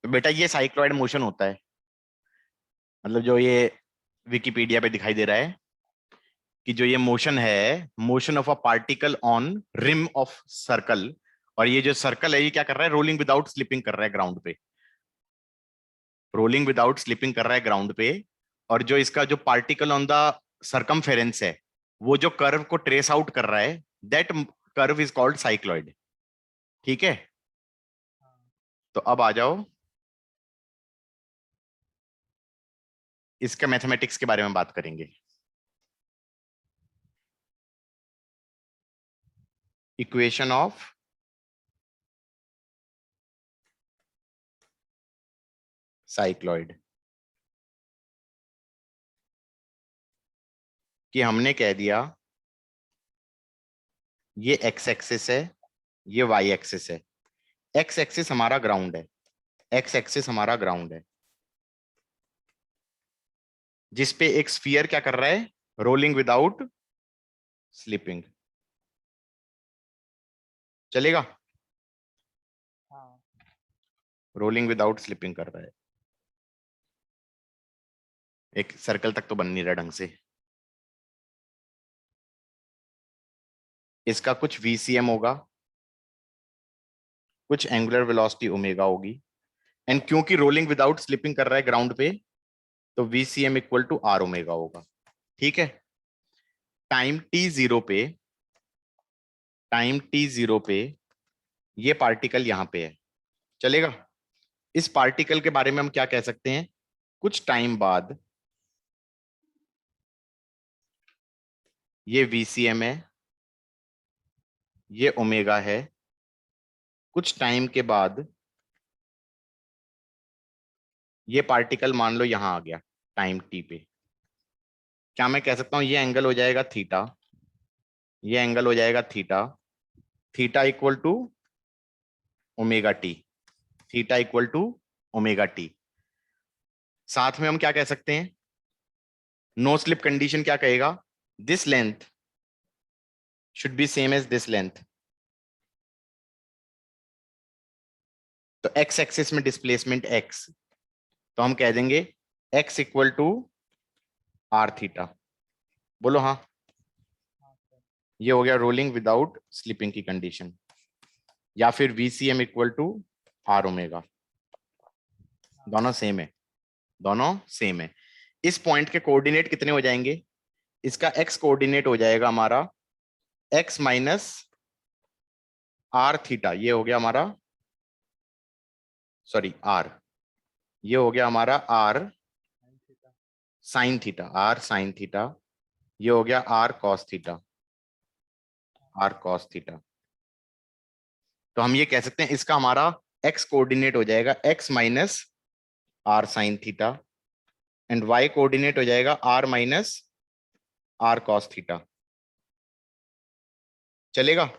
तो बेटा ये साइक्लॉइड मोशन होता है, मतलब जो ये विकिपीडिया पे दिखाई दे रहा है कि जो ये मोशन है, motion of a particle on rim of circle, और ये जो सर्कल है ये क्या कर रहा है, रोलिंग विदाउट स्लिपिंग कर रहा है ग्राउंड पे, रोलिंग विदाउट स्लिपिंग कर रहा है ग्राउंड पे। और जो इसका जो पार्टिकल ऑन द सरकमफेरेंस है, वो जो कर्व को ट्रेस आउट कर रहा है, that curve is called cycloid. ठीक है, तो अब आ जाओ इसके मैथमेटिक्स के बारे में बात करेंगे। इक्वेशन ऑफ साइक्लॉइड, कि हमने कह दिया ये एक्स एक्सिस है, ये वाई एक्सिस है। एक्स एक्सिस हमारा ग्राउंड है, एक्स एक्सिस हमारा ग्राउंड है, जिसपे एक स्फीयर क्या कर रहा है, रोलिंग विदाउट स्लिपिंग। चलेगा, रोलिंग विदाउट स्लिपिंग कर रहा है। एक सर्कल तक तो बन नहीं रहा ढंग से। इसका कुछ VCM होगा, कुछ एंगुलर वेलोसिटी ओमेगा होगी, एंड क्योंकि रोलिंग विदाउट स्लिपिंग कर रहा है ग्राउंड पे, तो VCM equal to R omega होगा। ठीक है, टाइम T0 पे, टाइम T0 पे ये पार्टिकल यहां पे है। चलेगा, इस पार्टिकल के बारे में हम क्या कह सकते हैं, कुछ टाइम बाद ये VCM है, ये ओमेगा है, कुछ टाइम के बाद ये पार्टिकल मान लो यहां आ गया टाइम T पे। क्या मैं कह सकता हूं ये एंगल हो जाएगा थीटा, ये एंगल हो जाएगा theta, theta equal to omega T, theta equal to omega T. साथ में हम क्या कह सकते हैं, नो स्लिप कंडीशन क्या कहेगा, this length should be same as this length. तो एक्स एक्सिस में डिस्प्लेसमेंट एक्स, तो हम कह देंगे X equal to R theta. बोलो हाँ, ये हो गया रोलिंग विदाउट स्लिपिंग की कंडीशन, या फिर VCM equal to R omega. दोनों सेम है, दोनों सेम है। इस पॉइंट के कोऑर्डिनेट कितने हो जाएंगे, इसका एक्स कोऑर्डिनेट हो जाएगा हमारा एक्स माइनस आर थीटा, ये हो गया हमारा, सॉरी आर, ये हो गया हमारा R sine theta, R sine theta, ये हो गया R cos theta, R cos theta. तो हम ये कह सकते हैं इसका हमारा एक्स कोऑर्डिनेट हो जाएगा X minus are sine theta, and Y coordinate हो जाएगा R minus are cos theta. चलेगा,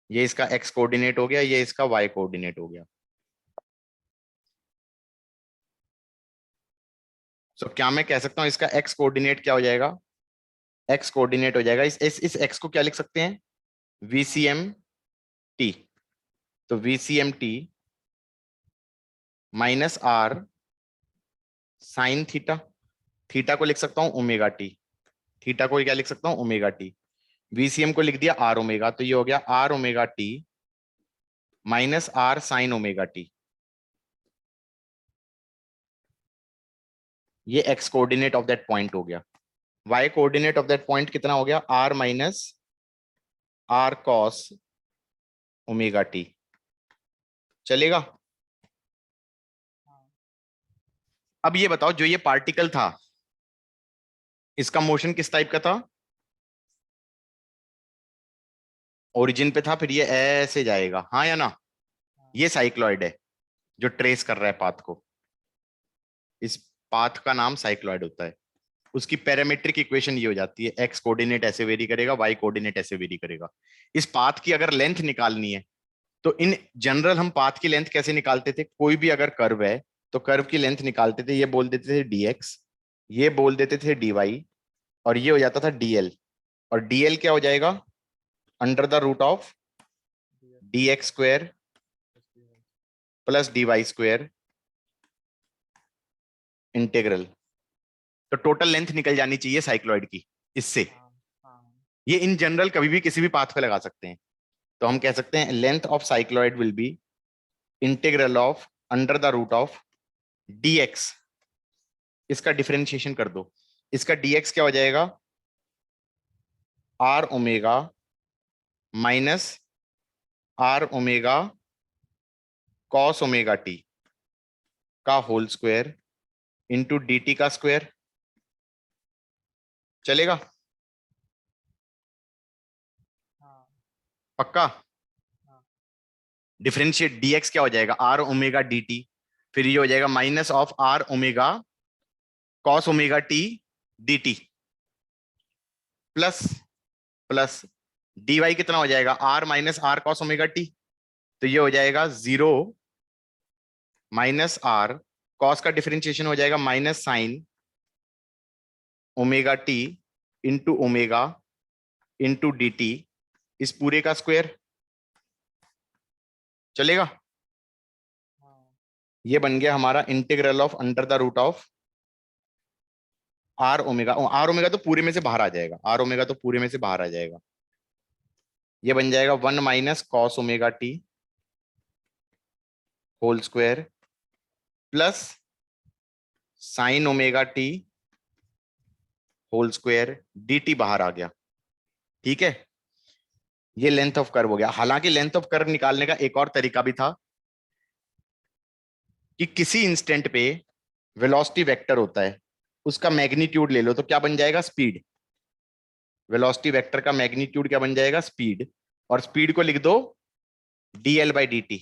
ये इसका एक्स कोऑर्डिनेट हो गया, ये इसका वाई कोऑर्डिनेट हो गया। सो क्या मैं कह सकता हूं इसका एक्स कोऑर्डिनेट क्या हो जाएगा, एक्स कोऑर्डिनेट हो जाएगा इस एक्स को क्या लिख सकते हैं, VCM टी। तो VCM T minus are sine theta, theta को लिख सकता हूं ओमेगा टी, थीटा को क्या लिख सकता हूं ओमेगा टी, VCM को लिख दिया आर ओमेगा, तो ये हो गया R omega T minus are sine omega T. ये X coordinate of that point हो गया। Y coordinate of that point कितना हो गया, R minus are cos omega T. चलेगा, अब ये बताओ जो ये पार्टिकल था इसका मोशन किस टाइप का था, ओरिजिन पे था, फिर ये ऐसे जाएगा, हाँ या ना, ये साइक्लॉइड है जो ट्रेस कर रहा है पाथ को, इस पाथ का नाम साइक्लॉइड होता है। उसकी पैरामीट्रिक इक्वेशन ये हो जाती है, एक्स कोऑर्डिनेट ऐसे वेरी करेगा, वाई कोऑर्डिनेट ऐसे वेरी करेगा। इस पाथ की अगर लेंथ निकालनी है, तो इन जनरल हम पाथ की लेंथ कैसे निकालते थे, कोई भी अगर कर्व है तो कर्व की लेंथ निकालते थे, ये बोल देते थे dx, ये बोल देते थे dy, और ये हो जाता था dl। और dl क्या हो जाएगा, under the root of dx square plus dy square integral. तो टोटल लेंथ निकल जानी चाहिए साइक्लॉइड की इससे। हाँ हाँ ये इन जनरल कभी भी किसी भी पाथ पे लगा सकते हैं। तो हम कह सकते हैं length of cycloid will be integral of under the root of dx। इसका डिफरेंशिएशन कर दो। इसका dx क्या हो जाएगा, are omega minus are omega cos omega T का whole square into D T का स्क्वायर। चलेगा? हाँ पक्का? हाँ डिफरेंशिएट dx क्या हो जाएगा, आर ओमेगा डी टी, फिर ये हो जाएगा minus of are omega cos omega T D T, plus plus dy कितना हो जाएगा, R minus are cos omega T. तो ये हो जाएगा 0 माइनस आर कॉस का डिफरेंशिएशन हो जाएगा minus sine omega T into omega into D T, इस पूरे का स्क्वायर। चलेगा? हाँ ये बन गया हमारा integral of under the root of are omega. R omega तो पूरे में से बाहर आ जाएगा, आर ओमेगा तो पूरे में से बाहर आ जाएगा। ये बन जाएगा 1 minus cos omega t whole square plus sine omega t whole square, d t बाहर आ गया। ठीक है, ये लेंथ ऑफ कर्व हो गया। हालांकि लेंथ ऑफ कर्व निकालने का एक और तरीका भी था कि किसी इंस्टेंट पे वेलोसिटी वेक्टर होता है, उसका मैग्नीट्यूड ले लो तो क्या बन जाएगा, स्पीड। वेलोसिटी वेक्टर का मैग्नीट्यूड क्या बन जाएगा, स्पीड। और स्पीड को लिख दो dl बाई डी टी।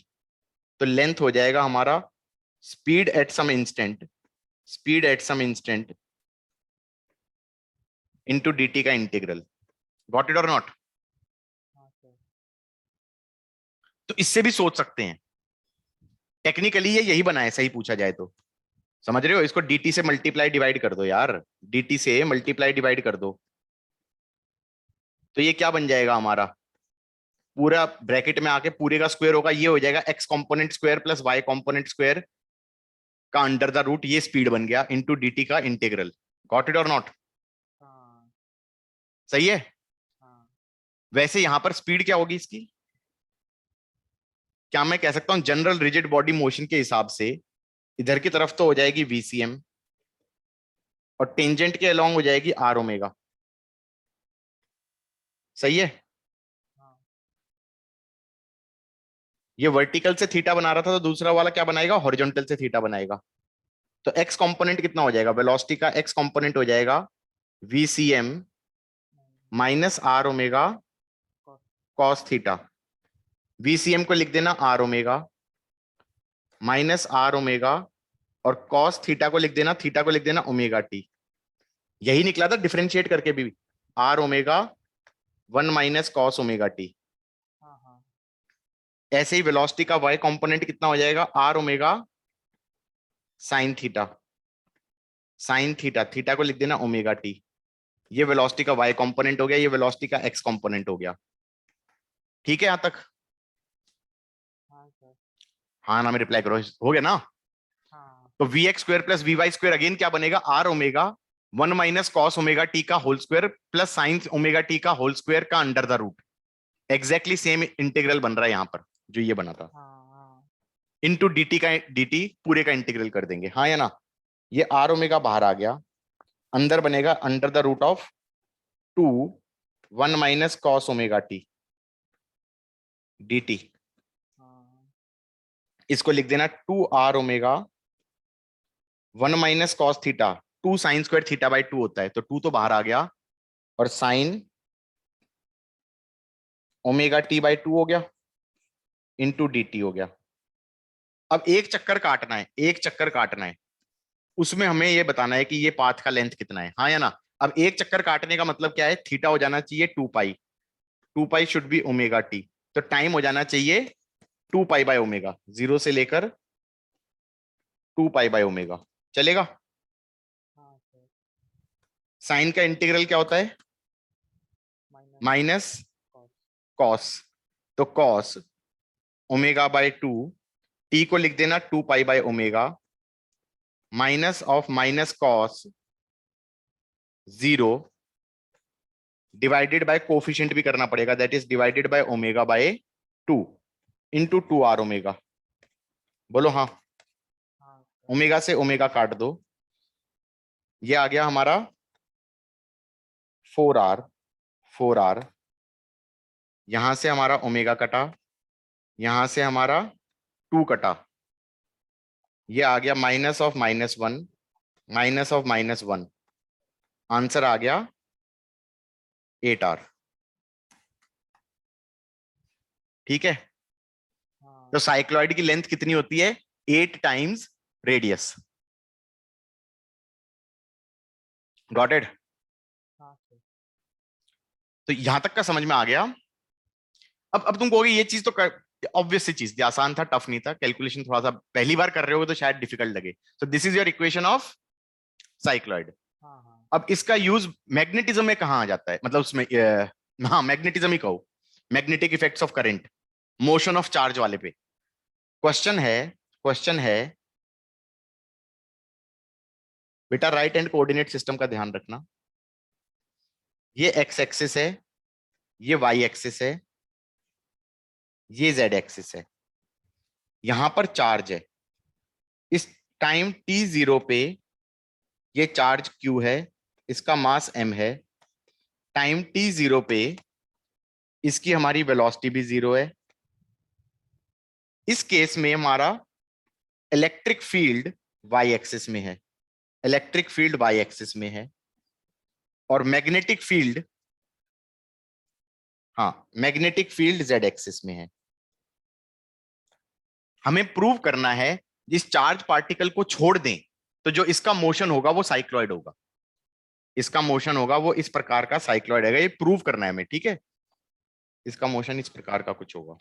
तो लेंथ हो जाएगा हमारा speed at some instant, speed at some instant into D T का integral. Got it or not? हाँ सर। तो इससे भी सोच सकते हैं, टेक्निकली ये यही बना है, सही पूछा जाए तो। समझ रहे हो? इसको dt से मल्टीप्लाई डिवाइड कर दो यार, dt से मल्टीप्लाई डिवाइड कर दो। तो ये क्या बन जाएगा हमारा, पूरा ब्रैकेट में आके पूरे का स्क्वायर होगा। ये हो जाएगा x component square plus y component square का अंडर द रूट, ये स्पीड बन गया इंटू dt का integral. Got it or not? हाँ सही है। हाँ वैसे यहां पर स्पीड क्या होगी इसकी, क्या मैं कह सकता हूं जनरल रिजिड बॉडी मोशन के हिसाब से इधर की तरफ तो हो जाएगी vcm और टेंजेंट के अलोंग हो जाएगी आर ओमेगा। सही है। हाँ ये वर्टिकल से थीटा बना रहा था, तो दूसरा वाला क्या बनाएगा, हॉरिजॉन्टल से थीटा बनाएगा। तो x कंपोनेंट कितना हो जाएगा, वेलोसिटी का x कंपोनेंट हो जाएगा vcm minus are omega cos. Cos theta. vcm को लिख देना r omega minus are omega, और कॉस थीटा को लिख देना, थीटा को लिख देना ओमेगा टी। यही निकला था डिफरेंशिएट करके भी, r omega 1 minus cos omega T. हाँ हाँ ऐसे ही वेलोसिटी का y कंपोनेंट कितना हो जाएगा, are omega sine theta, sine theta, theta को लिख देना ओमेगा टी। ये वेलोसिटी का y कंपोनेंट हो गया, ये वेलोसिटी का x कंपोनेंट हो गया। ठीक है यहां तक? हाँ सर। हाँ ना में रिप्लाई करो, हो गया ना? हाँ तो V X square plus we Y square again क्या बनेगा, R omega 1 minus cos omega T का whole square plus sine omega T का होल स्क्वायर का under the root. Exactly same integral बन रहा है यहां पर जो ये बना था। हाँ हाँ इंटू डी का dt पूरे का इंटीग्रल कर देंगे, हाँ या ना? ये आर ओमेगा बाहर आ गया, अंदर बनेगा under the root of 2 1 minus cos omega t dt। हाँ इसको लिख देना 2 r omega 1 minus cos theta, 2 sine square theta by 2 होता है, तो 2 तो बाहर आ गया, और साइन ओमेगा टी बाई 2 हो गया इंटू डी टी हो गया। अब एक चक्कर काटना है, एक चक्कर काटना है, उसमें हमें ये बताना है कि ये पाथ का लेंथ कितना है, हाँ या ना? अब एक चक्कर काटने का मतलब क्या है, थीटा हो जाना चाहिए 2 पाई, 2 पाई शुड बी ओमेगा टी। तो टाइम हो जाना चाहिए 2 पाई बाय ओमेगा, 0 से लेकर 2 पाई बाय ओमेगा। चलेगा? हाँ सर। साइन का इंटीग्रल क्या होता है, माइनस माइनस कॉस। कॉस। तो कॉस ओमेगा बाय 2 t को लिख देना 2 pi by omega minus of minus cos 0 divided by coefficient भी करना पड़ेगा, that is divided by omega by 2 into 2r omega. बोलो हाँ, हाँ सर। ओमेगा से ओमेगा काट दो, ये आ गया हमारा 4r, यहां से हमारा ओमेगा कटा, यहां से हमारा 2 कटा, ये आ गया -(-1) -(-1), आंसर आ गया 8r। ठीक है, हाँ तो साइक्लॉइड की लेंथ कितनी होती है? 8 टाइम्स रेडियस। Got it? हाँ सर। तो यहां तक का समझ में आ गया। अब तुम कहोगे ये चीज तो ऑब्वियस सी चीज थी, आसान था, टफ नहीं था, कैलकुलेशन थोड़ा सा पहली बार कर रहे हो तो शायद डिफिकल्ट लगे। So this is your equation of cycloid. हाँ हाँ अब इसका यूज मैग्नेटिज्म में कहां आ जाता है, मतलब उसमें हाँ मैग्नेटिज्म ही कहो, magnetic effects of current, motion of charge वाले पे। क्वेश्चन है बेटा, राइट हैंड कोऑर्डिनेट सिस्टम का ध्यान रखना। ये एक्स एक्सिस है, ये वाई एक्सिस है, ये जेड एक्सिस है, यहां पर चार्ज है। इस टाइम t0 पे ये चार्ज q है, इसका मास m है। टाइम t0 पे इसकी हमारी वेलोसिटी भी 0 है। इस केस में हमारा इलेक्ट्रिक फील्ड y एक्सिस में है, इलेक्ट्रिक फील्ड y एक्सिस में है, और मैग्नेटिक फील्ड, हाँ मैग्नेटिक फील्ड z एक्सिस में है। हमें प्रूव करना है जिस चार्ज पार्टिकल को छोड़ दें तो जो इसका मोशन होगा वो साइक्लॉइड होगा, इसका मोशन होगा वो इस प्रकार का साइक्लॉइड है, ये प्रूव करना है हमें। ठीक है, इसका मोशन इस प्रकार का कुछ होगा,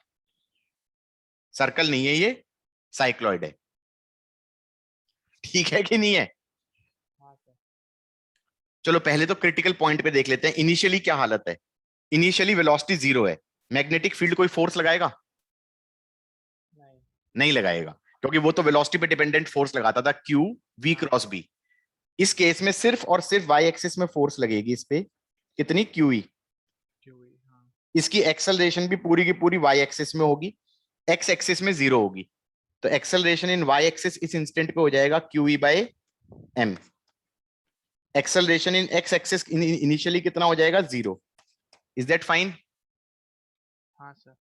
सर्कल नहीं है ये, साइक्लॉइड है। ठीक है कि नहीं है? हाँ सर। चलो पहले तो क्रिटिकल पॉइंट पे देख लेते हैं, इनिशियली क्या हालत है। इनिशियली वेलोसिटी 0 है, मैग्नेटिक फील्ड कोई फोर्स लगाएगा? नहीं। नहीं लगाएगा, क्योंकि वो तो वेलोसिटी पे डिपेंडेंट फोर्स लगाता था, क्यू वी हाँ क्रॉस बी। इस केस में सिर्फ और सिर्फ वाई एक्सिस में फोर्स लगेगी इस पे, कितनी? Q E. क्यूई। हाँ इसकी एक्सेलरेशन भी पूरी की पूरी वाई एक्सिस में होगी, एक्स एक्सिस में 0 होगी। तो एक्सेलरेशन इन वाई एक्सिस इस इंस्टेंट पे हो जाएगा q e by m. Acceleration in x axis initially कितना हो जाएगा? 0। Is that fine? हाँ सर।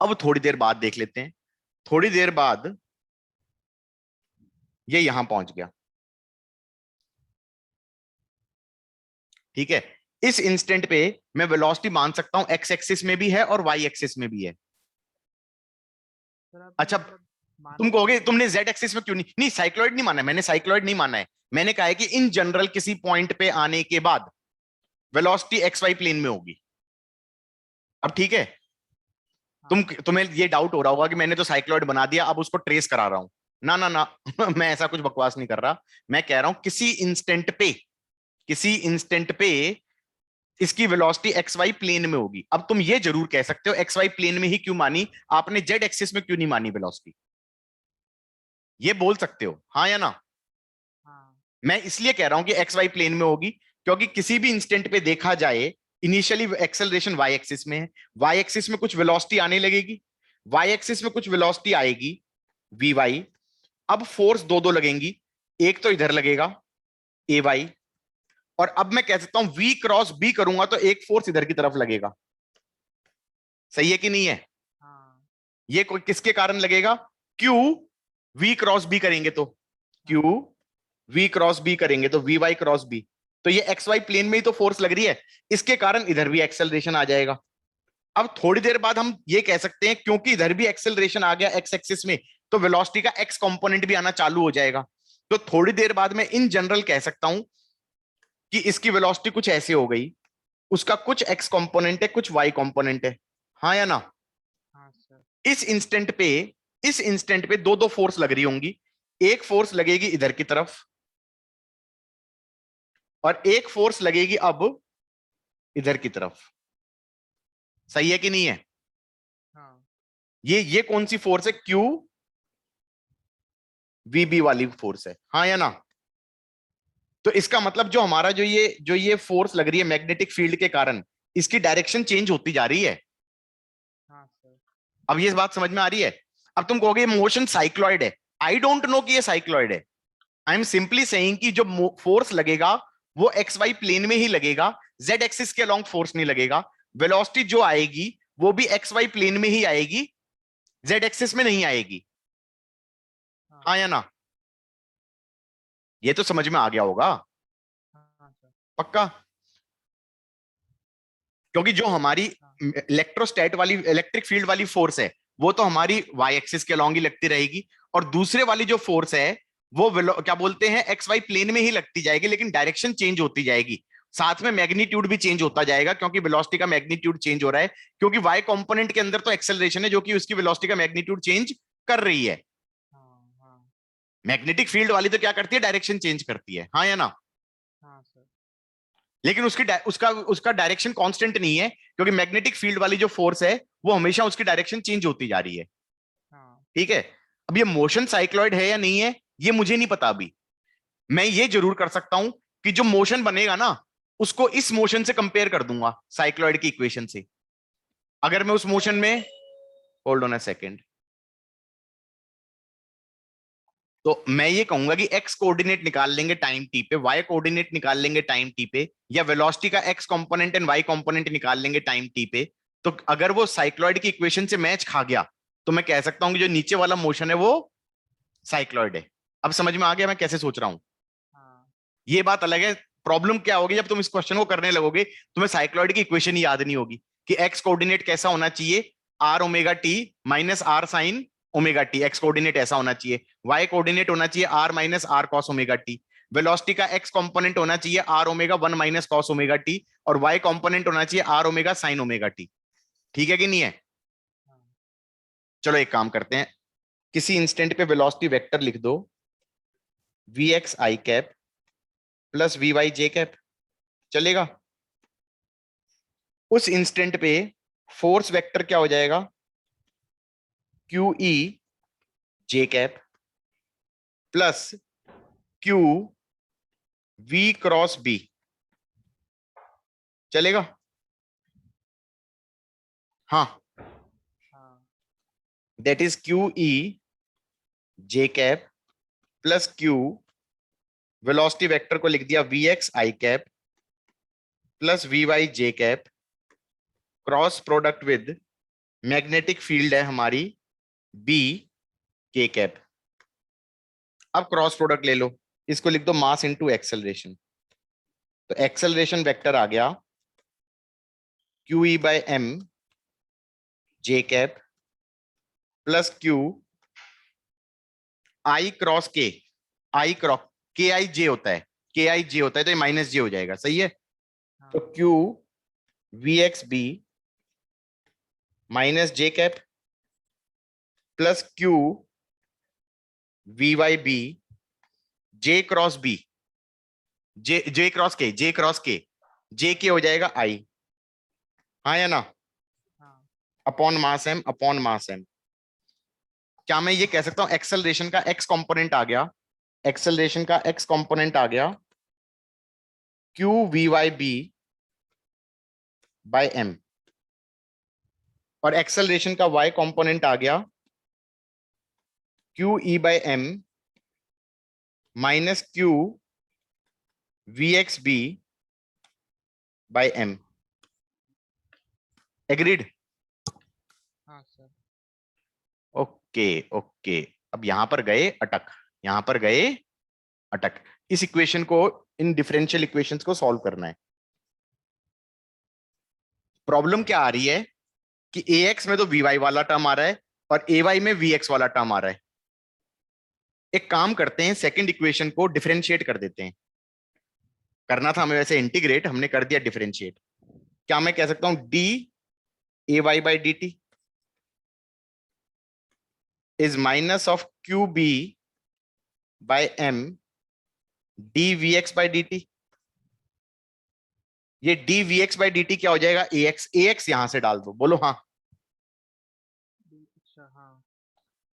अब थोड़ी देर बाद देख लेते हैं, थोड़ी देर बाद ये यहां पहुंच गया। ठीक है, इस इंस्टेंट पे मैं वेलोसिटी मान सकता हूं एक्स एक्सिस में भी है और वाई एक्सिस में भी है। सर आपने अच्छा, मतलब तुम माना कहोगे कैसे? तुमने जेड एक्सिस में क्यों नहीं? नहीं, साइक्लॉइड नहीं माना है मैंने, साइक्लॉइड नहीं माना है। मैंने कहा है कि इन जनरल किसी पॉइंट पे आने के बाद वेलोसिटी एक्स वाई प्लेन में होगी। अब ठीक है, हाँ तुम्हें ये डाउट हो रहा होगा कि मैंने तो साइक्लॉइड बना दिया अब उसको ट्रेस करा रहा हूं। ना ना ना मैं ऐसा कुछ बकवास नहीं कर रहा। मैं कह रहा हूं किसी इंस्टेंट पे इसकी वेलोसिटी एक्स वाई प्लेन में होगी। अब तुम ये जरूर कह सकते हो एक्स वाई प्लेन में ही क्यों मानी, आपने जेड एक्सिस में क्यों नहीं मानी वेलोसिटी? ये बोल सकते हो हाँ या ना। हाँ मैं इसलिए कह रहा हूं कि एक्स वाई प्लेन में होगी क्योंकि किसी भी इंस्टेंट पे देखा जाए इनिशियली एक्सेलरेशन वाई एक्सिस में है, वाई एक्सिस में कुछ वेलोसिटी आने लगेगी, वाई एक्सिस में कुछ वेलोसिटी आएगी वी वाई। अब फोर्स दो दो लगेंगी, एक तो इधर लगेगा ए वाई, और अब मैं कह सकता हूं वी क्रॉस बी करूंगा तो एक फोर्स इधर की तरफ लगेगा। सही है कि नहीं है? हाँ ये कोई किसके कारण लगेगा? क्यू वी क्रॉस बी करेंगे तो क्यू हाँ वी क्रॉस बी करेंगे तो वी वाई क्रॉस बी, तो ये एक्स वाई प्लेन में ही तो फोर्स लग रही है, इसके कारण इधर भी एक्सेलरेशन आ जाएगा। अब थोड़ी देर बाद हम ये कह सकते हैं क्योंकि इधर भी एक्सेलरेशन आ गया एक्स एक्सिस में, तो वेलोसिटी का एक्स कंपोनेंट भी आना चालू हो जाएगा। तो थोड़ी देर बाद मैं इन जनरल कह सकता हूं कि इसकी वेलोसिटी कुछ ऐसे हो गई, उसका कुछ एक्स कंपोनेंट है कुछ वाई कंपोनेंट है। हाँ या ना? हाँ सर। इस इंस्टेंट पे दो दो फोर्स लग रही होंगी, एक फोर्स लगेगी इधर की तरफ और एक फोर्स लगेगी अब इधर की तरफ। सही है कि नहीं है? हाँ ये कौन सी फोर्स है? क्यू VB वाली फोर्स है, हाँ या ना? तो इसका मतलब जो हमारा जो ये फोर्स लग रही है मैग्नेटिक फील्ड के कारण, इसकी डायरेक्शन चेंज होती जा रही है। हाँ सर। अब ये बात समझ में आ रही है? अब तुम कहोगे मोशन साइक्लॉइड है। आई डोंट नो कि ये साइक्लॉइड है। आई एम सिंपली सेइंग कि जो फोर्स लगेगा वो एक्स वाई प्लेन में ही लगेगा, जेड एक्सिस के अलोंग फोर्स नहीं लगेगा। वेलोसिटी जो आएगी वो भी एक्स वाई प्लेन में ही आएगी, जेड एक्सिस में नहीं आएगी, हाँ हाँ या ना? ये तो समझ में आ गया होगा हाँ सर। पक्का? क्योंकि जो हमारी हाँ इलेक्ट्रोस्टैट वाली इलेक्ट्रिक फील्ड वाली फोर्स है वो तो हमारी वाई एक्सिस के अलोंग ही लगती रहेगी, और दूसरे वाली जो फोर्स है वो क्या बोलते हैं एक्स वाई प्लेन में ही लगती जाएगी, लेकिन डायरेक्शन चेंज होती जाएगी। साथ में मैग्नीट्यूड भी चेंज होता जाएगा, क्योंकि वेलोसिटी का मैग्नीट्यूड चेंज हो रहा है, क्योंकि वाई कंपोनेंट के अंदर तो एक्सेलरेशन है जो कि उसकी वेलोसिटी का मैग्नीट्यूड चेंज कर रही है। हाँ हाँ मैग्नेटिक फील्ड वाली तो क्या करती है, डायरेक्शन चेंज करती है, हाँ या ना? हाँ सर। लेकिन उसका उसका डायरेक्शन कांस्टेंट नहीं है, क्योंकि मैग्नेटिक फील्ड वाली जो फोर्स है वो हमेशा उसकी डायरेक्शन चेंज होती जा रही है। हाँ ठीक है? अब ये मोशन साइक्लॉइड है या नहीं है ये मुझे नहीं पता अभी। मैं ये जरूर कर सकता हूं कि जो मोशन बनेगा ना उसको इस मोशन से कंपेयर कर दूंगा साइक्लॉइड की इक्वेशन से। अगर मैं उस मोशन में, होल्ड ऑन अ सेकेंड, तो मैं ये कहूंगा कि एक्स कोऑर्डिनेट निकाल लेंगे टाइम टी पे, वाई कोऑर्डिनेट निकाल लेंगे टाइम टी पे, या वेलोसिटी का x component and y component निकाल लेंगे टाइम टी पे। तो अगर वो साइक्लॉइड की इक्वेशन से मैच खा गया तो मैं कह सकता हूं कि जो नीचे वाला मोशन है वो साइक्लॉइड है। अब समझ में आ गया मैं कैसे सोच रहा हूं? हाँ ये बात अलग है। प्रॉब्लम क्या होगी जब तुम इस क्वेश्चन को करने लगोगे, तुम्हें साइक्लॉइड की इक्वेशन ही याद नहीं होगी कि एक्स कोऑर्डिनेट कैसा होना चाहिए, r omega T minus are sine omega t, x coordinate ऐसा होना चाहिए। वाई कोऑर्डिनेट होना चाहिए r minus are cos omega T. Velocity का एक्स कंपोनेंट होना चाहिए r omega one minus cos omega t, और वाई कंपोनेंट होना चाहिए r omega sine omega t. ठीक है कि नहीं है? हाँ चलो एक काम करते हैं, किसी इंस्टेंट पे वेलोसिटी वेक्टर लिख दो, v x i cap plus we y j cap, चलेगा? उस इंस्टेंट पे फोर्स वेक्टर क्या हो जाएगा, q e j cap plus q v cross b, चलेगा? हाँ, हाँ that is q e j cap plus q, velocity vector को लिख दिया v x i cap plus we y j cap, cross product with magnetic field है हमारी B के cap. अब क्रॉस प्रोडक्ट ले लो, इसको लिख दो मास इनटू एक्सेलरेशन। तो एक्सेलरेशन वेक्टर आ गया q e by m j cap plus q i cross k, i cross k आई जे होता है, के आई जे होता है तो ये माइनस जे हो जाएगा, सही है? तो हाँ q v x b minus j cap plus q v y b j cross b, j j cross k, j cross k, जे के हो जाएगा आई, हाँ या ना? हाँ upon mass m, upon mass m. क्या मैं ये कह सकता हूं एक्सेलरेशन का एक्स कंपोनेंट आ गया, एक्सेलरेशन का एक्स कंपोनेंट आ गया q v y b by m, और एक्सेलरेशन का वाई कंपोनेंट आ गया q e by m minus q v x b by m. Agreed? हाँ सर। Okay okay. अब यहां पर गए अटक, यहां पर गए अटक। इस इक्वेशन को, इन डिफरेंशियल इक्वेशंस को सॉल्व करना है। प्रॉब्लम क्या आ रही है कि ए एक्स में तो वी वाई वाला टर्म आ रहा है और ए वाई में वी एक्स वाला टर्म आ रहा है। एक काम करते हैं, सेकंड इक्वेशन को डिफरेंशिएट कर देते हैं। करना था हमें वैसे इंटीग्रेट, हमने कर दिया डिफरेंशिएट। क्या मैं कह सकता हूं D A Y by D T is minus of Q B by M D we x by D T. ये D we x by D T क्या हो जाएगा, ए एक्स यहां से डाल दो, बोलो हाँ। अच्छा हाँ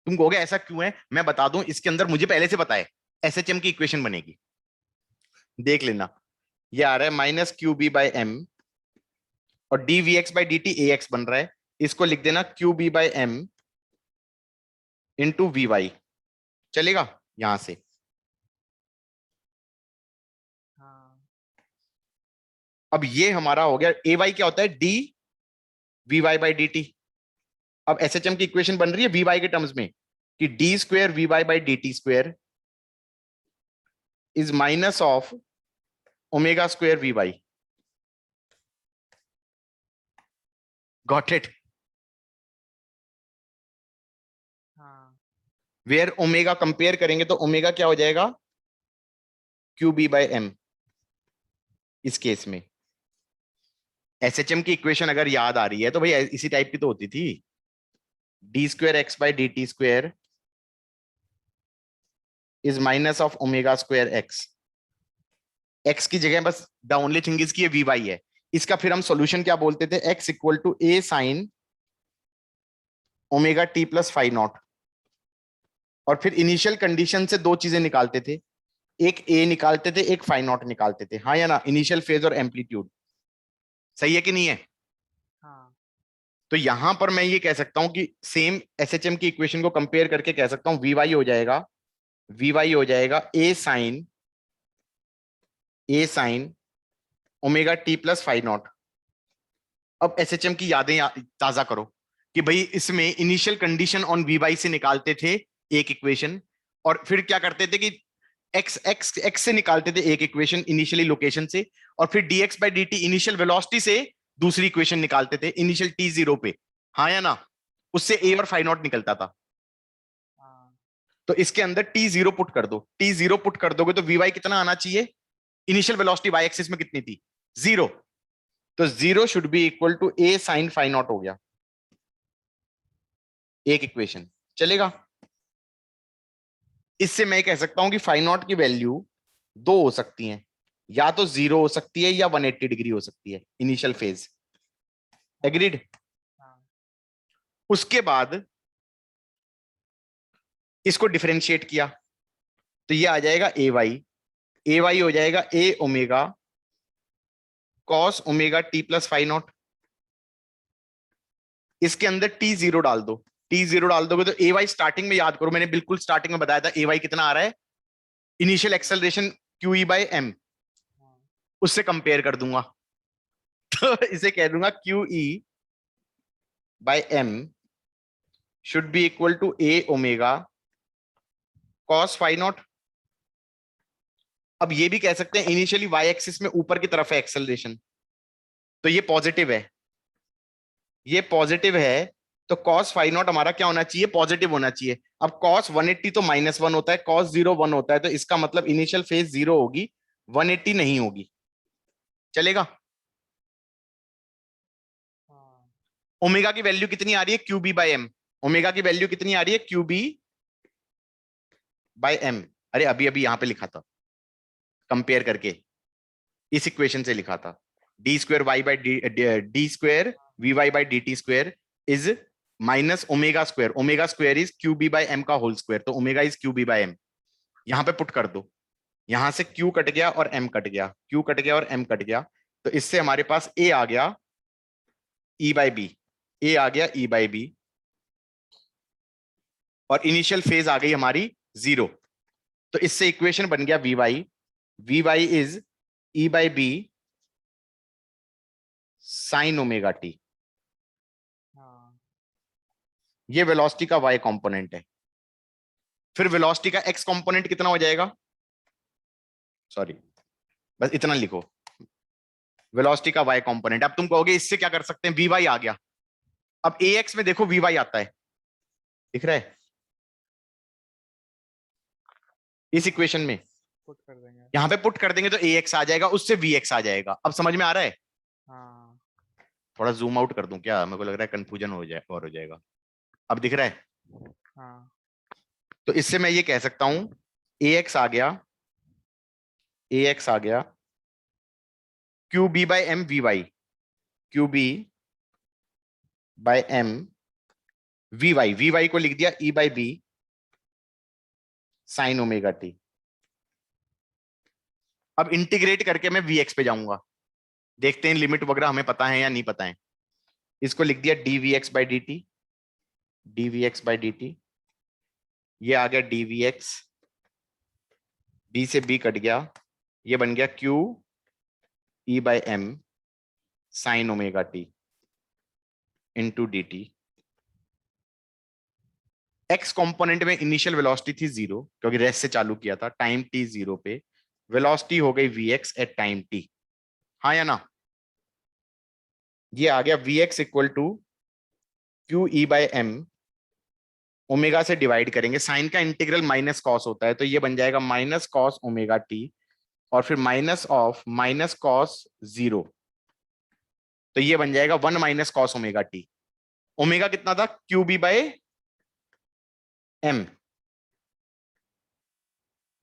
तुम कहोगे ऐसा क्यों है, मैं बता दूं, इसके अंदर मुझे पहले से पता है एसएचएम की इक्वेशन बनेगी, देख लेना। ये आ रहा है minus Q B by M, और D we x by D T A X बन रहा है, इसको लिख देना Q B by M into V Y, चलेगा यहां से। हाँ अब ये हमारा हो गया, ए वाई क्या होता है, d v y by D t. अब एसएचएम की इक्वेशन बन रही है वी वाई के टर्म्स में, कि d square v y by D t square is minus of omega square v y. Got it? हाँ वेयर ओमेगा कंपेयर करेंगे तो ओमेगा क्या हो जाएगा, क्यू बी बाई एम। इस केस में एसएचएम की इक्वेशन अगर याद आ रही है तो भाई इसी टाइप की तो होती थी, D square x by D t square is minus of omega square x. X की जगह बस द ओनली थिंग इज कि ये वी वाई है। इसका फिर हम सॉल्यूशन क्या बोलते थे, x equal to a sine omega T plus phi naught. और फिर इनिशियल कंडीशन से दो चीजें निकालते थे, एक ए निकालते थे, एक फाइव नॉट निकालते थे, हाँ या ना, इनिशियल फेज और एम्पलीट्यूड। सही है कि नहीं है? हाँ तो यहां पर मैं ये कह सकता हूं कि सेम एसएचएम की इक्वेशन को कंपेयर करके कह सकता हूं वी वाई हो जाएगा, वी वाई हो जाएगा A sine omega T plus phi naught. अब एसएचएम की यादें ताजा करो कि भाई इसमें initial condition on V Y से निकालते थे एक इक्वेशन, और फिर क्या करते थे कि एक्स एक्स एक्स से निकालते थे एक इक्वेशन इनिशियली लोकेशन से, और फिर dx by D T initial velocity से दूसरी इक्वेशन निकालते थे इनिशियल टी जीरो पे, हाँ या ना? उससे ए और फाइव नॉट निकलता था। हाँ तो इसके अंदर टी जीरो पुट कर दो, टी जीरो पुट कर दोगे तो वी वाई कितना आना चाहिए, इनिशियल वेलोसिटी वाई एक्सिस में कितनी थी, जीरो। तो zero should be equal to a sine phi naught हो गया एक इक्वेशन, चलेगा? इससे मैं कह सकता हूं कि फाइव नॉट की वैल्यू दो हो सकती हैं, या तो जीरो हो सकती है या 180 डिग्री हो सकती है इनिशियल फेज। एग्रीड? हाँ उसके बाद इसको डिफरेंशिएट किया तो ये आ जाएगा ए वाई हो जाएगा A omega cos omega T plus phi naught. इसके अंदर टी जीरो डाल दो, टी जीरो डाल दोगे तो ए वाई स्टार्टिंग में याद करो, मैंने बिल्कुल स्टार्टिंग में बताया था ए वाई कितना आ रहा है, initial acceleration q e by m, हाँ उससे कंपेयर कर दूंगा। तो इसे कह दूंगा q e by m should be equal to a omega cos phi naught. अब ये भी कह सकते हैं इनिशियली वाई एक्सिस में ऊपर की तरफ है एक्सेलरेशन, तो ये पॉजिटिव है, ये पॉजिटिव है, तो cos फाइव नॉट हमारा क्या होना चाहिए, पॉजिटिव होना चाहिए। अब cos 180 तो -1 होता है, cos 0 1 होता है, तो इसका मतलब इनिशियल फेज 0 होगी, 180 नहीं होगी, चलेगा? हाँ ओमेगा की वैल्यू कितनी आ रही है, q B by m. Omega की वैल्यू कितनी आ रही है, क्यू बी बाई एम। अरे अभी अभी यहां पे लिखा था कंपेयर करके, इस इक्वेशन से लिखा था, d square y by d square v y by D t square is minus omega square, omega square is q B by m का होल स्क्वेयर, तो omega is q B by m. यहां पे put कर दो, यहां से Q cut गया और M कट गया, Q कट गया और M कट गया, तो इससे हमारे पास A आ गया E बाई बी, A आ गया E बाई बी, और इनिशियल फेज आ गई हमारी जीरो। तो इससे इक्वेशन बन गया v y is E by B sine omega T. हाँ ये वेलोसिटी का y कंपोनेंट है। फिर वेलोसिटी का x कंपोनेंट कितना हो जाएगा, सॉरी बस इतना लिखो, वेलोसिटी का y कंपोनेंट। अब तुम कहोगे इससे क्या कर सकते हैं, vy आ गया। अब ax में देखो vy आता है, दिख रहा है इस इक्वेशन में, पुट कर देंगे। यहां पे पुट कर देंगे तो ax आ जाएगा, उससे vx आ जाएगा। अब समझ में आ रहा है? हाँ थोड़ा जूम आउट कर दूं क्या, मेरे को लग रहा है कंफ्यूजन हो जाए और हो जाएगा। अब दिख रहा है? हाँ तो इससे मैं ये कह सकता हूं ax आ गया, ax आ गया Q B by M V Y, Q B by M V Y को लिख दिया E by B sine omega T. अब इंटीग्रेट करके मैं वी एक्स पे जाऊंगा, देखते हैं लिमिट वगैरह हमें पता है या नहीं पता है। इसको लिख दिया d we x by D t, d we x by D T, ये आ गया डी वी एक्स, बी से बी कट गया, ये बन गया q e by m sine omega T into D t. X component में इनिशियल वेलोसिटी थी 0 क्योंकि रेस्ट से चालू किया था, टाइम टी 0 पे वेलोसिटी हो गई v x at time t, हाँ या ना। ये आ गया v x equal to q e by m, omega से डिवाइड करेंगे, साइन का इंटीग्रल माइनस कॉस होता है तो ये बन जाएगा माइनस कॉस ओमेगा टी, और फिर माइनस ऑफ माइनस कॉस 0, तो ये बन जाएगा 1 minus cos omega t. Omega कितना था, q B by m,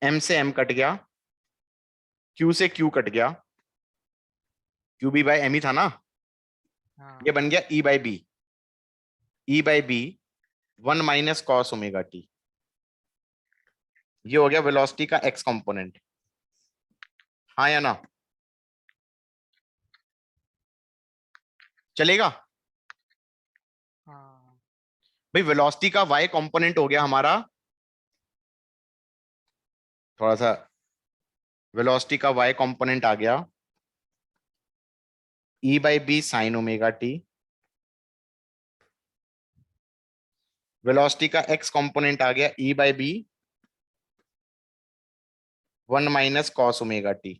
m से एम कट गया, क्यू से क्यू कट गया, क्यू बी बाय एम ही था ना, हाँ ये बन गया e by b, e by b 1 minus cos omega T. ये हो गया वेलोसिटी का एक्स कंपोनेंट, हाँ या ना, चलेगा। हाँ भाई वेलोसिटी का वाई कंपोनेंट हो गया हमारा, थोड़ा सा वेलोसिटी का वाई कंपोनेंट आ गया E by B sine omega T, velocity का एक्स कंपोनेंट आ गया E by B 1 minus cos omega T.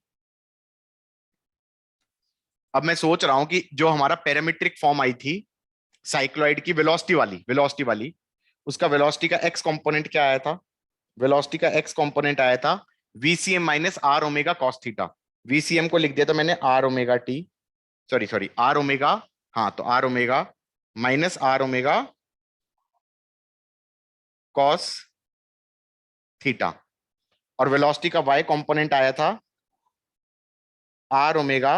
अब मैं सोच रहा हूं कि जो हमारा पैरामीट्रिक फॉर्म आई थी साइक्लॉइड की वेलोसिटी वाली, उसका वेलोसिटी का एक्स कंपोनेंट क्या आया था, वेलोसिटी का एक्स कंपोनेंट आया था VCM minus are omega cos theta. VCM को लिख दिया था मैंने r omega t, sorry sorry r omega, हाँ तो are omega minus are omega cos theta, और वेलोसिटी का वाई कंपोनेंट आया था r omega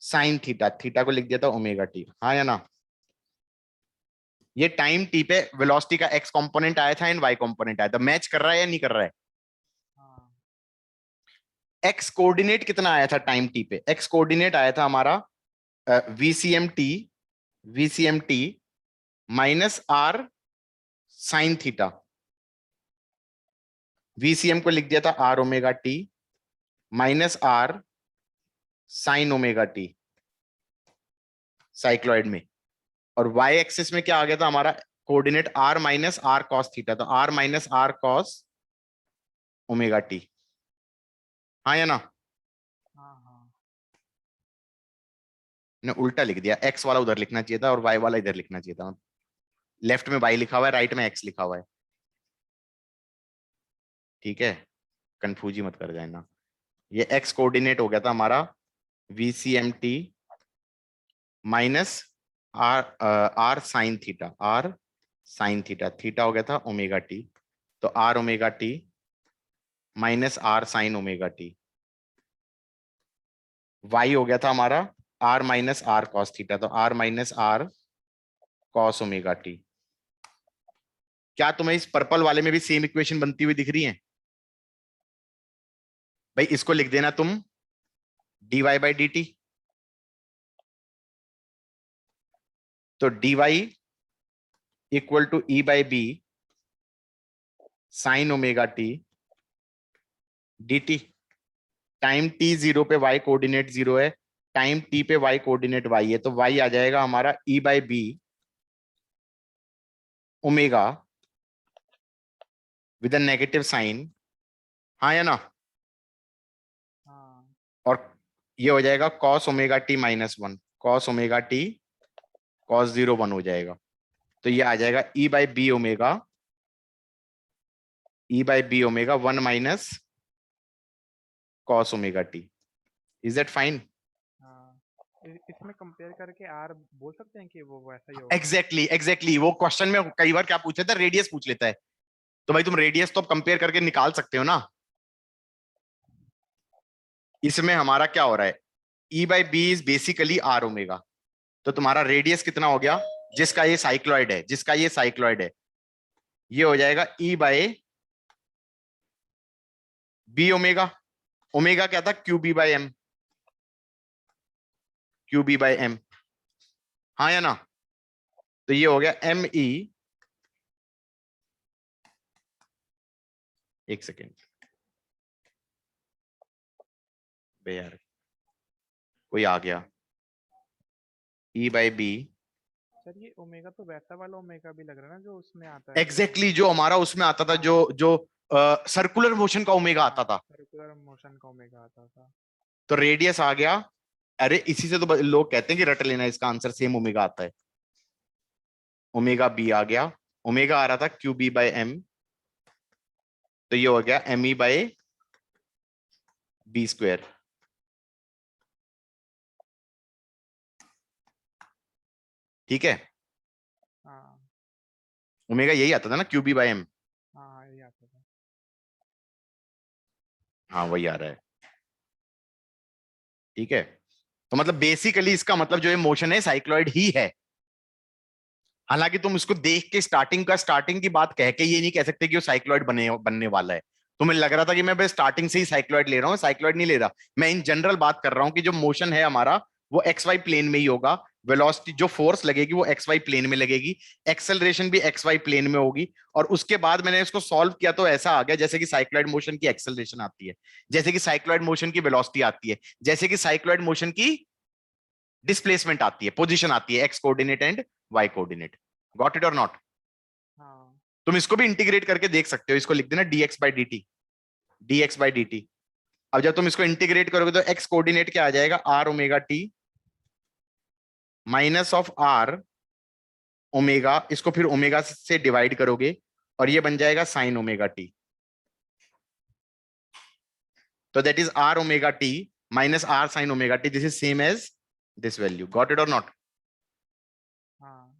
sine theta, theta को लिख दिया था ओमेगा टी, हाँ या ना। ये टाइम टी पे वेलोसिटी का एक्स कंपोनेंट आया था एंड वाई कंपोनेंट आया था, मैच कर रहा है या नहीं कर रहा है। हाँ एक्स कोऑर्डिनेट कितना आया था टाइम टी पे, एक्स कोऑर्डिनेट आया था हमारा VCM T minus are sine theta, VCM को लिख दिया था r omega T minus are sine omega t cycloid में, और वाई एक्सिस में क्या आ गया था हमारा coordinate R minus are cos theta, तो R minus are cos omega T, हाँ या ना। हाँ हाँ ने उल्टा लिख दिया, एक्स वाला उधर लिखना चाहिए था और वाई वाला इधर लिखना चाहिए था, लेफ्ट में वाई लिखा हुआ है राइट में एक्स लिखा हुआ है, ठीक है, कंफ्यूज ही मत कर जाना। ये एक्स कोऑर्डिनेट हो गया था हमारा VCM T minus R R sine theta, R sine theta, theta हो गया था ओमेगा टी, तो are omega T minus are sine omega T, Y हो गया था हमारा R minus are cos theta, तो R minus are cos omega T. क्या तुम्हें इस पर्पल वाले में भी सेम इक्वेशन बनती हुई दिख रही है। भाई इसको लिख देना तुम D Y by D T, तो D Y equal to E by B sine omega T D T. Time T 0 पे वाई कोऑर्डिनेट 0 है, टाइम टी पे वाई कोऑर्डिनेट वाई है, तो वाई आ जाएगा हमारा ई by B omega with negative sine, हाँ या ना, हाँ और ये हो जाएगा cos omega T minus 1, cos omega T cos 0 1 हो जाएगा, तो ये आ जाएगा E by B omega, E by B omega 1 minus cos omega T. Is that fine. हाँ इसमें कंपेयर करके आर बोल सकते हैं कि वो वैसा ही होगा। एग्जैक्टली वो क्वेश्चन में कई बार क्या पूछ लेता है, रेडियस पूछ लेता है, तो भाई तुम रेडियस तो कंपेयर करके निकाल सकते हो ना। इसमें हमारा क्या हो रहा है, E by B is basically R omega, तो तुम्हारा रेडियस कितना हो गया जिसका ये साइक्लॉइड है, जिसका ये साइक्लॉइड है, ये हो जाएगा e by b omega. Omega क्या था? Q B by m, q B by m, हाँ या ना? तो ये हो गया एम ई, एक सेकेंड बे यार, कोई आ गया, ई बाय बी। सर ये ओमेगा तो वैसा वाला ओमेगा भी लग रहा है ना जो उसमें आता है, एग्जैक्टली जो हमारा उसमें आता था, हाँ जो सर्कुलर मोशन का ओमेगा आता हाँ, था। सर्कुलर मोशन का ओमेगा आता था। तो रेडियस आ गया। अरे इसी से तो लोग कहते हैं कि रट लेना, इसका आंसर सेम ओमेगा आता है। ओमेगा बी आ गया, ओमेगा आ रहा था क्यू बी बाय एम, तो ये हो गया m e by b square. ठीक है, हाँ ओमेगा यही आता था ना, क्यू बी बाय एम। हाँ हाँ, ये आता था। हाँ वही आ रहा है। ठीक है, तो मतलब बेसिकली इसका मतलब जो ये मोशन है साइक्लॉइड ही है। हालांकि तुम इसको देख के स्टार्टिंग की बात कह के ये नहीं कह सकते कि वो साइक्लॉइड बनने वाला है। तुम्हें लग रहा था कि मैं बस स्टार्टिंग से ही साइक्लॉइड ले रहा हूँ, साइक्लॉइड नहीं ले रहा। मैं इन जनरल बात कर रहा हूँ कि जो मोशन है हमारा वो एक्स वाई प्लेन में ही होगा। वेलोसिटी जो फोर्स लगेगी वो एक्स वाई प्लेन में लगेगी, एक्सेलरेशन भी एक्स वाई प्लेन में होगी। और उसके बाद मैंने इसको सॉल्व किया तो ऐसा आ गया जैसे कि साइक्लॉइड मोशन की एक्सेलरेशन आती है, जैसे कि साइक्लॉइड मोशन की वेलोसिटी आती है, जैसे कि साइक्लॉइड मोशन की डिस्प्लेसमेंट आती है, पोजीशन आती है, x coordinate and Y coordinate. Got it or not? हाँ तुम इसको भी इंटीग्रेट करके देख सकते हो, इसको लिख देना dx by D T, dx by D t. अब जब तुम इसको इंटीग्रेट करोगे तो एक्स कोऑर्डिनेट क्या आ जाएगा? Are omega T minus of are omega, इसको फिर ओमेगा से डिवाइड करोगे और ये बन जाएगा साइन ओमेगा टी। तो that is r omega T minus are sine omega t, this is same as this value. Got it or not? हाँ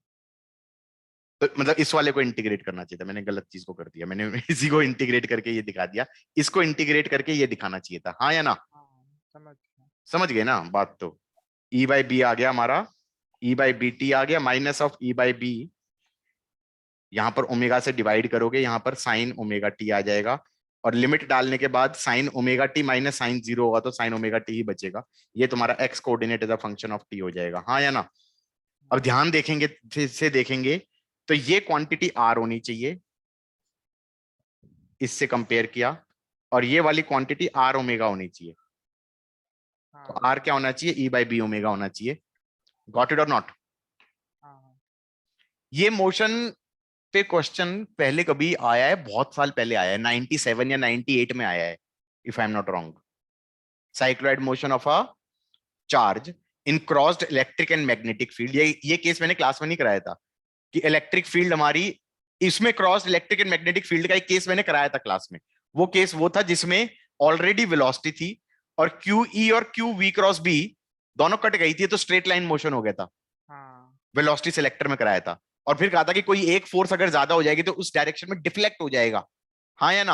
तो मतलब इस वाले को इंटीग्रेट करना चाहिए था, मैंने गलत चीज को कर दिया, मैंने इसी को इंटीग्रेट करके ये दिखा दिया, इसको इंटीग्रेट करके ये दिखाना चाहिए था, हाँ या ना? हाँ, समझ गया। समझ गए ना बात? तो ई बाई बी आ गया हमारा, ई बाई बी टी आ गया minus of e by b, यहां पर ओमेगा से डिवाइड करोगे, यहां पर साइन ओमेगा टी आ जाएगा। और लिमिट डालने के बाद sine omega T minus sine zero होगा तो साइन ओमेगा टी ही बचेगा। ये तुम्हारा x coordinate as a function of t हो जाएगा, हाँ या ना? अब हाँ ध्यान देखेंगे, फिर से देखेंगे तो ये क्वांटिटी आर होनी चाहिए, इससे कंपेयर किया, और ये वाली क्वांटिटी आर ओमेगा होनी चाहिए। तो हाँ आर क्या होना चाहिए? ई बाई बी ओमेगा होना चाहिए। Got it or not? हाँ हाँ, ये मोशन पे क्वेश्चन पहले कभी आया है, बहुत साल पहले आया है, 97 या 98 में आया है, if I am not wrong. Cycloid motion of a charge in crossed electric and magnetic field, ये केस मैंने क्लास में नहीं कराया था कि इलेक्ट्रिक फील्ड हमारी, इसमें cross electric and magnetic field का एक केस मैंने कराया था क्लास में। वो केस वो था जिसमें ऑलरेडी वेलोसिटी थी और क्यू ई और क्यू वी क्रॉस बी दोनों कट गई थी, तो स्ट्रेट लाइन मोशन हो गया था। हाँ वेलोसिटी सिलेक्टर में कराया था, और फिर कहा था कि कोई एक फोर्स अगर ज्यादा हो जाएगी तो उस डायरेक्शन में डिफ्लेक्ट हो जाएगा, हाँ या ना?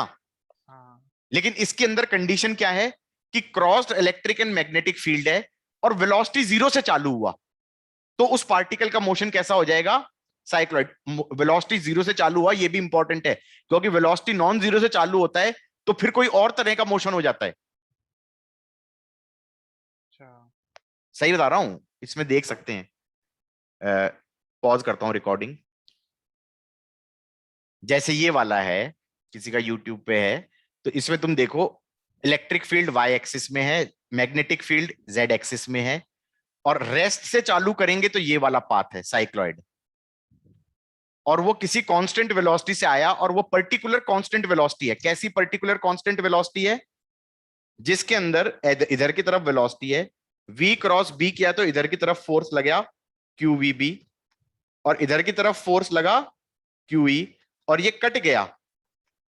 हाँ लेकिन इसके अंदर कंडीशन क्या है कि crossed electric and magnetic field है और वेलोसिटी जीरो से चालू हुआ, तो उस पार्टिकल का मोशन कैसा हो जाएगा? साइक्लॉइड। वेलोसिटी जीरो से चालू हुआ, ये भी इंपॉर्टेंट है, क्योंकि वेलोसिटी नॉन जीरो से चालू होता है तो फिर कोई और तरह का मोशन हो जाता है। अच्छा। सही बता रहा हूं? इसमें देख सकते हैं, पॉज करता हूं रिकॉर्डिंग। जैसे ये वाला है, किसी का यूट्यूब पे है, तो इसमें तुम देखो इलेक्ट्रिक फील्ड वाई एक्सिस में है, मैग्नेटिक फील्ड जेड एक्सिस में है, और रेस्ट से चालू करेंगे तो ये वाला पाथ है साइक्लॉइड। और वो किसी कांस्टेंट वेलोसिटी से आया, और वो पर्टिकुलर कांस्टेंट वेलोसिटी है। कैसी पर्टिकुलर कांस्टेंट वेलोसिटी है? जिसके अंदर इधर की तरफ वेलोसिटी है, v क्रॉस b किया तो इधर की तरफ फोर्स लगा क्यू वी बी, और इधर की तरफ फोर्स लगा क्यू ई, और ये कट गया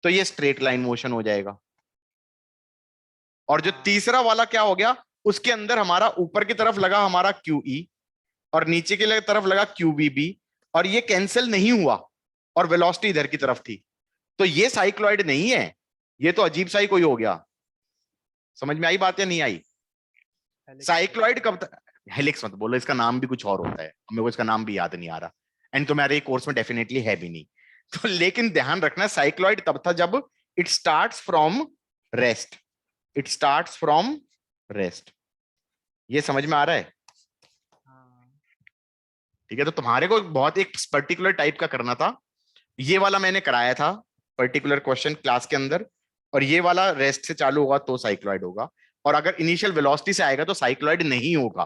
तो ये स्ट्रेट लाइन मोशन हो जाएगा। और जो हाँ तीसरा वाला क्या हो गया, उसके अंदर हमारा ऊपर की तरफ लगा हमारा क्यू ई, और नीचे की तरफ लगा क्यू वी बी, और ये कैंसिल नहीं हुआ, और वेलोसिटी इधर की तरफ थी। तो ये साइक्लॉइड नहीं है, ये तो अजीब सा ही कोई हो गया। समझ में आई बात या नहीं आई? हेलिक्स साइक्लॉइड कब तक? हेलिक्स मत बोलो, इसका नाम भी कुछ और होता है, मेरे को इसका नाम भी याद नहीं आ रहा। एंड तुम्हारे कोर्स में डेफिनेटली है भी नहीं। तो लेकिन ध्यान रखना साइक्लॉइड तब था जब it starts from rest, it starts from rest. ये समझ में आ रहा है? हाँ ठीक है, तो तुम्हारे को बहुत एक पर्टिकुलर टाइप का करना था, ये वाला मैंने कराया था पर्टिकुलर क्वेश्चन क्लास के अंदर, और ये वाला रेस्ट से चालू होगा तो साइक्लॉइड होगा, और अगर इनिशियल वेलोसिटी से आएगा तो साइक्लॉइड नहीं होगा।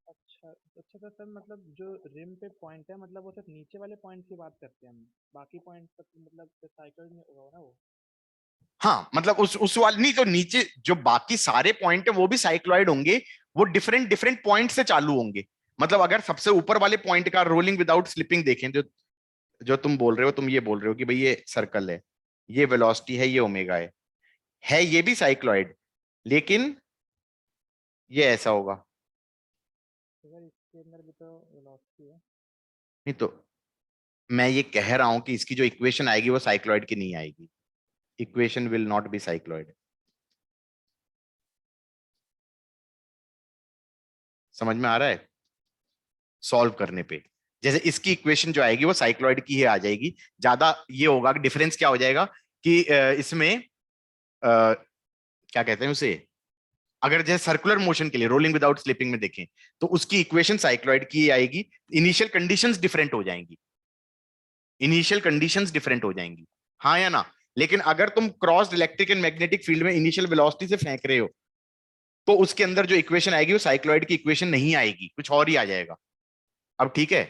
अच्छा अच्छा, तो सर मतलब जो रिम पे पॉइंट है मतलब वो सिर्फ नीचे वाले पॉइंट की बात करते हैं हम, बाकी पॉइंट तक मतलब साइकिल में होगा ना वो। हाँ मतलब उस वाले नहीं, तो नीचे जो बाकी सारे पॉइंट है वो भी साइक्लॉइड होंगे, वो डिफरेंट डिफरेंट पॉइंट से चालू होंगे। मतलब अगर सबसे ऊपर वाले पॉइंट का रोलिंग विदाउट स्लिपिंग देखें, जो जो तुम बोल रहे हो, तुम ये बोल रहे हो कि भाई ये सर्कल है, ये वेलोसिटी है, ये ओमेगा है ये भी साइक्लॉइड, लेकिन ये ऐसा होगा। तो सर इसके अंदर भी तो वेलोसिटी है। नहीं तो मैं ये कह रहा हूं कि इसकी जो इक्वेशन आएगी वो साइक्लॉइड की नहीं आएगी, equation will not be cycloid. समझ में आ रहा है? सॉल्व करने पे जैसे इसकी इक्वेशन जो आएगी वो साइक्लॉइड की ही आ जाएगी। ज्यादा ये होगा कि डिफरेंस क्या हो जाएगा कि इसमें क्या कहते हैं उसे, अगर जैसे सर्कुलर मोशन के लिए रोलिंग विदाउट स्लिपिंग में देखें तो उसकी इक्वेशन साइक्लॉइड की ही आएगी, इनिशियल कंडीशंस डिफरेंट हो जाएंगी, इनिशियल कंडीशंस डिफरेंट हो जाएंगी, हाँ या ना? लेकिन अगर तुम cross electric and magnetic field में इनिशियल वेलोसिटी से फेंक रहे हो तो उसके अंदर जो इक्वेशन आएगी वो साइक्लॉइड की इक्वेशन नहीं आएगी, कुछ और ही आ जाएगा। अब ठीक है?